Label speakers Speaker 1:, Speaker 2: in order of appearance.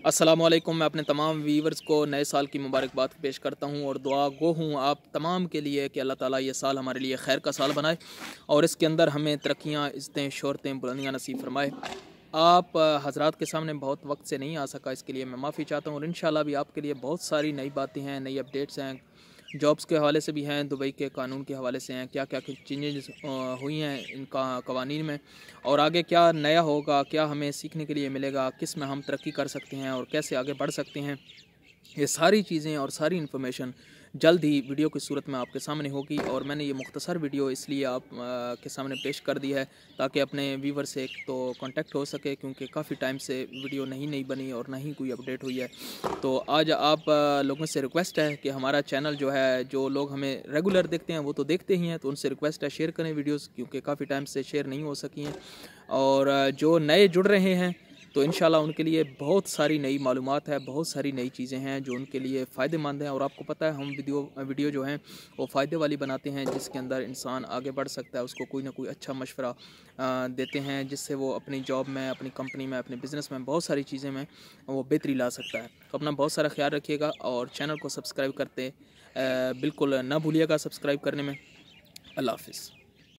Speaker 1: अस्सलामुअलैकुम। मैं अपने तमाम व्यूवर्स को नए साल की मुबारकबाद पेश करता हूँ और दुआ गो हूँ आप तमाम के लिए कि अल्लाह ताला ये साल हमारे लिए खैर का साल बनाए और इसके अंदर हमें तरक्कियाँ, इज़्ज़तें, शोहरतें, बुलंदियाँ नसीब फरमाए। आप हज़रात के सामने बहुत वक्त से नहीं आ सका, इसके लिए मैं माफ़ी चाहता हूँ और इंशाल्लाह भी आपके लिए बहुत सारी नई बातें हैं, नई अपडेट्स हैं, जॉब्स के हवाले से भी हैं, दुबई के कानून के हवाले से हैं, क्या क्या चेंजेस हुई हैं इनका कवानीन में और आगे क्या नया होगा, क्या हमें सीखने के लिए मिलेगा, किस में हम तरक्की कर सकते हैं और कैसे आगे बढ़ सकते हैं। ये सारी चीज़ें और सारी इन्फॉर्मेशन जल्द ही वीडियो की सूरत में आपके सामने होगी और मैंने ये मुख्तसर वीडियो इसलिए आप के सामने पेश कर दी है ताकि अपने व्यूवर से एक तो कांटेक्ट हो सके, क्योंकि काफ़ी टाइम से वीडियो नहीं बनी और ना ही कोई अपडेट हुई है। तो आज आप लोगों से रिक्वेस्ट है कि हमारा चैनल जो है, जो लोग हमें रेगुलर देखते हैं वो तो देखते ही हैं, तो उनसे रिक्वेस्ट है शेयर करें वीडियोज़, क्योंकि काफ़ी टाइम से शेयर नहीं हो सकी हैं। और जो नए जुड़ रहे हैं तो इंशाल्लाह उनके लिए बहुत सारी नई मालूमात है, बहुत सारी नई चीज़ें हैं जो उनके लिए फ़ायदेमंद हैं। और आपको पता है हम वीडियो जो हैं वो फ़ायदे वाली बनाते हैं, जिसके अंदर इंसान आगे बढ़ सकता है, उसको कोई ना कोई अच्छा मशवरा देते हैं जिससे वो अपनी जॉब में, अपनी कंपनी में, अपने बिज़नेस में, बहुत सारी चीज़ें में वो बेहतरी ला सकता है। तो अपना बहुत सारा ख्याल रखिएगा और चैनल को सब्सक्राइब करते बिल्कुल ना भूलिएगा सब्सक्राइब करने में। अल्लाह हाफ़िज़।